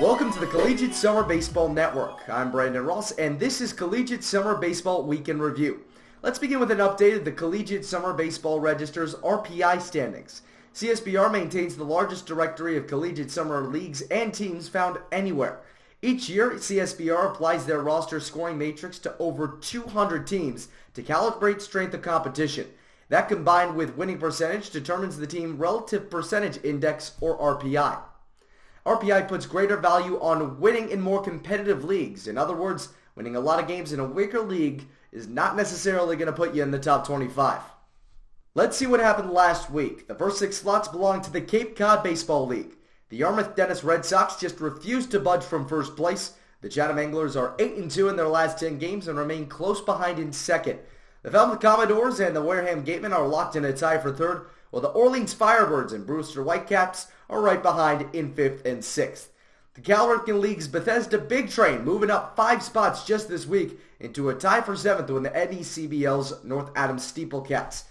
Welcome to the Collegiate Summer Baseball Network. I'm Brandon Ross, and this is Collegiate Summer Baseball Week in Review. Let's begin with an update of the Collegiate Summer Baseball Register's RPI standings. CSBR maintains the largest directory of collegiate summer leagues and teams found anywhere. Each year, CSBR applies their roster scoring matrix to over 200 teams to calibrate strength of competition. That, combined with winning percentage, determines the team relative percentage index, or RPI. RPI puts greater value on winning in more competitive leagues. In other words, winning a lot of games in a weaker league is not necessarily going to put you in the top 25. Let's see what happened last week. The first 6 slots belong to the Cape Cod Baseball League. The Yarmouth-Dennis Red Sox just refused to budge from first place. The Chatham Anglers are 8-2 in their last 10 games and remain close behind in second. The Falmouth Commodores and the Wareham Gatemen are locked in a tie for third, while the Orleans Firebirds and Brewster Whitecaps are right behind in 5th and 6th. The Cal-Ripken League's Bethesda Big Train moving up 5 spots just this week into a tie for 7th with the NECBL's North Adams Steeplecats.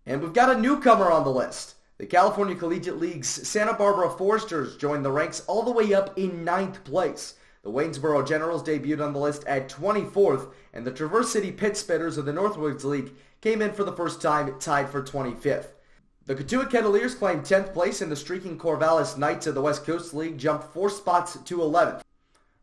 And we've got a newcomer on the list. The California Collegiate League's Santa Barbara Foresters joined the ranks all the way up in 9th place. The Waynesboro Generals debuted on the list at 24th, and the Traverse City Pit Spitters of the Northwoods League came in for the first time tied for 25th. The Cotuit Kettleers claimed 10th place, and the streaking Corvallis Knights of the West Coast League jumped 4 spots to 11th.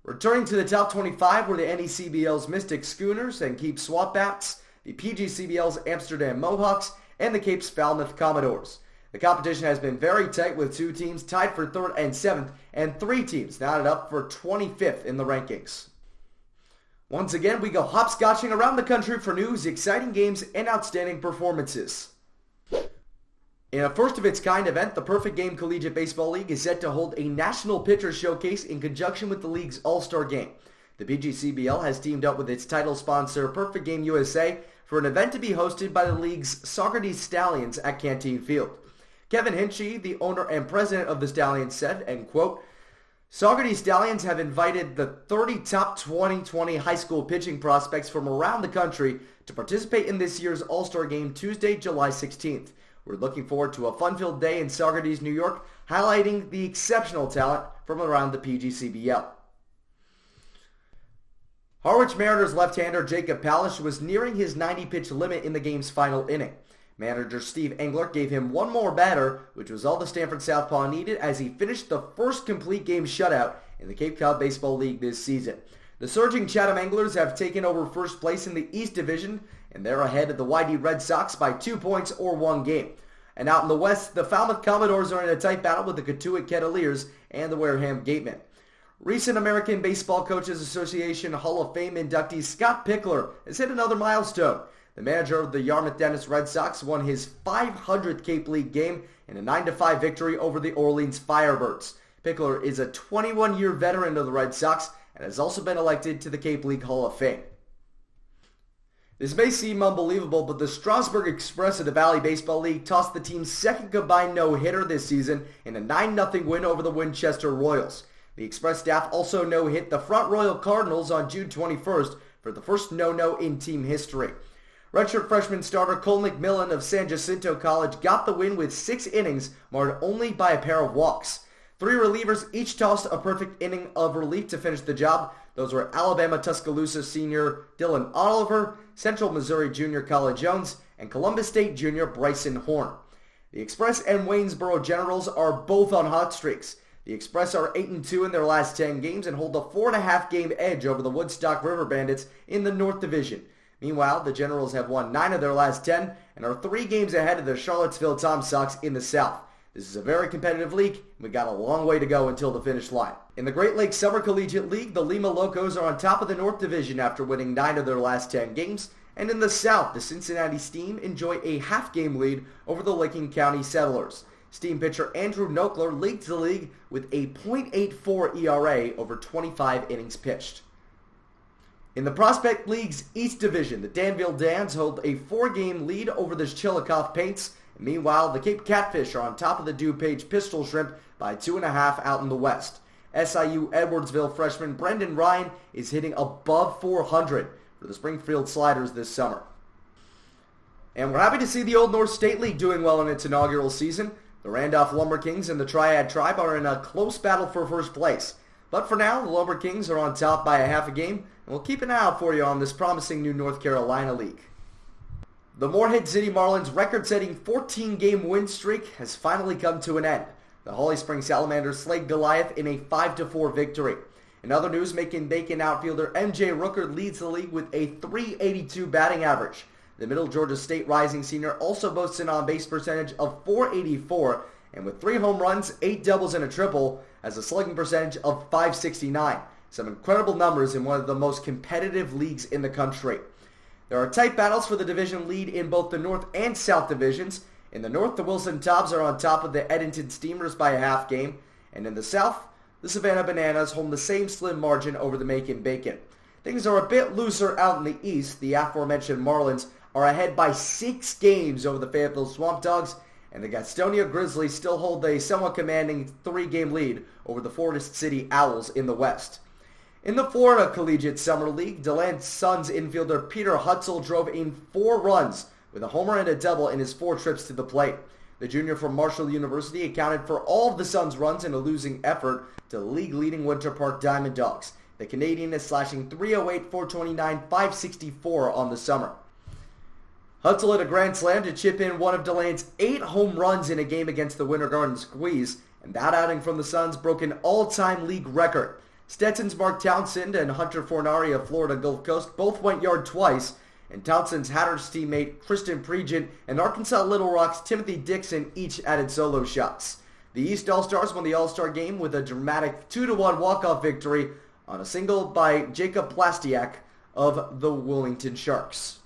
Returning to the top 25 were the NECBL's Mystic Schooners and Cape Swap Bats, the PGCBL's Amsterdam Mohawks, and the Cape's Falmouth Commodores. The competition has been very tight, with 2 teams tied for 3rd and 7th, and 3 teams knotted up for 25th in the rankings. Once again, we go hopscotching around the country for news, exciting games, and outstanding performances. In a first-of-its-kind event, the Perfect Game Collegiate Baseball League is set to hold a National Pitcher Showcase in conjunction with the league's All-Star Game. The PGCBL has teamed up with its title sponsor, Perfect Game USA, for an event to be hosted by the league's Socrates Stallions at Canteen Field. Kevin Hinchy, the owner and president of the Stallions, said, and quote, "Socrates Stallions have invited the 30 top 2020 high school pitching prospects from around the country to participate in this year's All-Star Game Tuesday, July 16th. We're looking forward to a fun-filled day in Socrates, New York, highlighting the exceptional talent from around the PGCBL." Harwich Mariners left-hander Jacob Palish was nearing his 90-pitch limit in the game's final inning. Manager Steve Engler gave him one more batter, which was all the Stanford Southpaw needed as he finished the first complete game shutout in the Cape Cod Baseball League this season. The surging Chatham Anglers have taken over first place in the East Division, and they're ahead of the YD Red Sox by 2 points or 1 game. And out in the West, the Falmouth Commodores are in a tight battle with the Cotuit Kettleers and the Wareham Gatemen. Recent American Baseball Coaches Association Hall of Fame inductee Scott Pickler has hit another milestone. The manager of the Yarmouth-Dennis Red Sox won his 500th Cape League game in a 9-5 victory over the Orleans Firebirds. Pickler is a 21-year veteran of the Red Sox and has also been elected to the Cape League Hall of Fame. This may seem unbelievable, but the Strasburg Express of the Valley Baseball League tossed the team's second combined no-hitter this season in a 9-0 win over the Winchester Royals. The Express staff also no-hit the Front Royal Cardinals on June 21st for the first no-no in team history. Redshirt freshman starter Cole McMillan of San Jacinto College got the win with 6 innings, marred only by a pair of walks. 3 relievers each tossed a perfect inning of relief to finish the job. Those were Alabama Tuscaloosa senior Dylan Oliver, Central Missouri junior Colin Jones, and Columbus State junior Bryson Horn. The Express and Waynesboro Generals are both on hot streaks. The Express are 8-2 in their last 10 games and hold a 4.5 game edge over the Woodstock River Bandits in the North Division. Meanwhile, the Generals have won 9 of their last 10 and are 3 games ahead of the Charlottesville Tom Sox in the South. This is a very competitive league, and we got a long way to go until the finish line. In the Great Lakes Summer Collegiate League, the Lima Locos are on top of the North Division after winning 9 of their last 10 games, and in the South, the Cincinnati Steam enjoy a half-game lead over the Licking County Settlers. Steam pitcher Andrew Nokler leads the league with a .84 ERA over 25 innings pitched. In the Prospect League's East Division, the Danville Dans hold a 4-game lead over the Chillicothe Paints. Meanwhile, the Cape Catfish are on top of the DuPage Pistol Shrimp by 2.5 out in the West. SIU Edwardsville freshman Brendan Ryan is hitting above .400 for the Springfield Sliders this summer. And we're happy to see the Old North State League doing well in its inaugural season. The Randolph Lumber Kings and the Triad Tribe are in a close battle for first place. But for now, the Lumber Kings are on top by a half a game, and we'll keep an eye out for you on this promising new North Carolina league. The Morehead City Marlins' record-setting 14-game win streak has finally come to an end. The Holly Springs Salamanders slayed Goliath in a 5-4 victory. In other news, Macon-Bacon outfielder M.J. Rooker leads the league with a .382 batting average. The Middle Georgia State rising senior also boasts an on-base percentage of .484, and with 3 home runs, 8 doubles, and a triple, has a slugging percentage of .569. Some incredible numbers in one of the most competitive leagues in the country. There are tight battles for the division lead in both the North and South divisions. In the North, the Wilson Tops are on top of the Edenton Steamers by a half game, and in the South, the Savannah Bananas hold the same slim margin over the Macon-Bacon. Things are a bit looser out in the East. The aforementioned Marlins are ahead by 6 games over the Fayetteville Swamp Dogs, and the Gastonia Grizzlies still hold a somewhat commanding 3-game lead over the Forest City Owls in the West. In the Florida Collegiate Summer League, DeLand Suns infielder Peter Hutzel drove in 4 runs with a homer and a double in his 4 trips to the plate. The junior from Marshall University accounted for all of the Suns' runs in a losing effort to the league-leading Winter Park Diamond Dogs. The Canadian is slashing .308, .429, .564 on the summer. Hutzel hit a grand slam to chip in one of DeLand's 8 home runs in a game against the Winter Garden Squeeze, and that outing from the Suns broke an all-time league record. Stetson's Mark Townsend and Hunter Fornari of Florida Gulf Coast both went yard twice, and Townsend's Hatters teammate Kristen Pregent and Arkansas Little Rock's Timothy Dixon each added solo shots. The East All-Stars won the All-Star game with a dramatic 2-1 walk-off victory on a single by Jacob Plastiak of the Wilmington Sharks.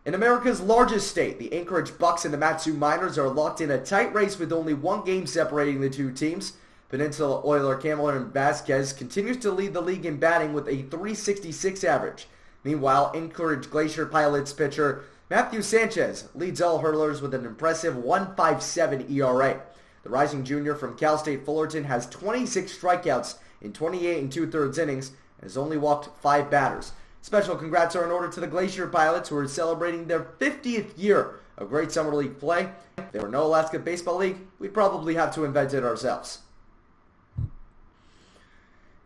In America's largest state, the Anchorage Bucks and the Matsu Miners are locked in a tight race with only 1 game separating the 2 teams. Peninsula Oiler Cameron Vasquez continues to lead the league in batting with a .366 average. Meanwhile, Anchorage Glacier Pilots pitcher Matthew Sanchez leads all hurlers with an impressive .157 ERA. The rising junior from Cal State Fullerton has 26 strikeouts in 28 2/3 innings and has only walked 5 batters. Special congrats are in order to the Glacier Pilots, who are celebrating their 50th year of great summer league play. If there were no Alaska Baseball League, we'd probably have to invent it ourselves.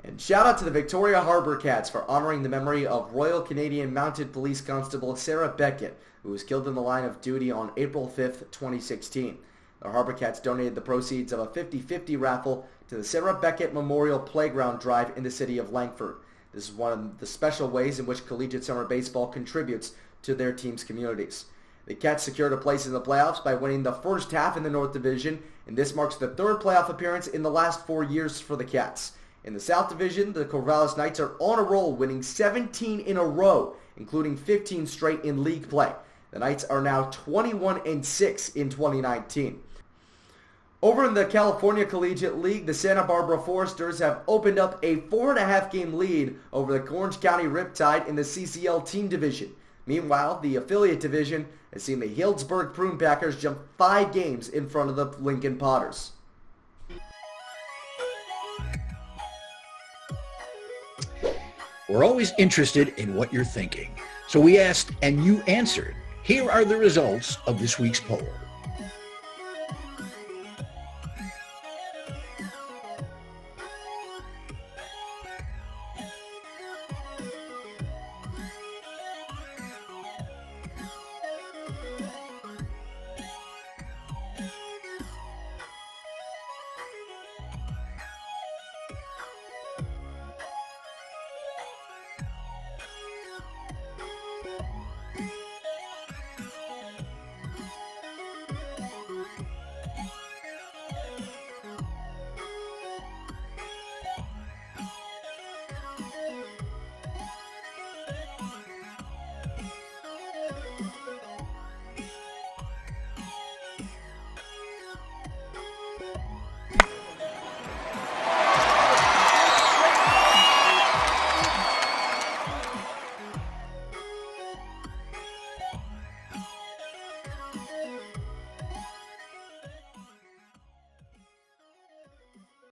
And shout out to the Victoria HarbourCats for honoring the memory of Royal Canadian Mounted Police Constable Sarah Beckett, who was killed in the line of duty on April 5th, 2016. The HarbourCats donated the proceeds of a 50-50 raffle to the Sarah Beckett Memorial Playground Drive in the city of Langford. This is one of the special ways in which collegiate summer baseball contributes to their team's communities. The Cats secured a place in the playoffs by winning the first half in the North Division, and this marks the 3rd playoff appearance in the last 4 years for the Cats. In the South Division, the Corvallis Knights are on a roll, winning 17 in a row, including 15 straight in league play. The Knights are now 21-6 in 2019. Over in the California Collegiate League, the Santa Barbara Foresters have opened up a 4.5-game lead over the Orange County Riptide in the CCL Team Division. Meanwhile, the affiliate division has seen the Healdsburg Prune Packers jump 5 games in front of the Lincoln Potters. We're always interested in what you're thinking. So we asked, and you answered. Here are the results of this week's poll.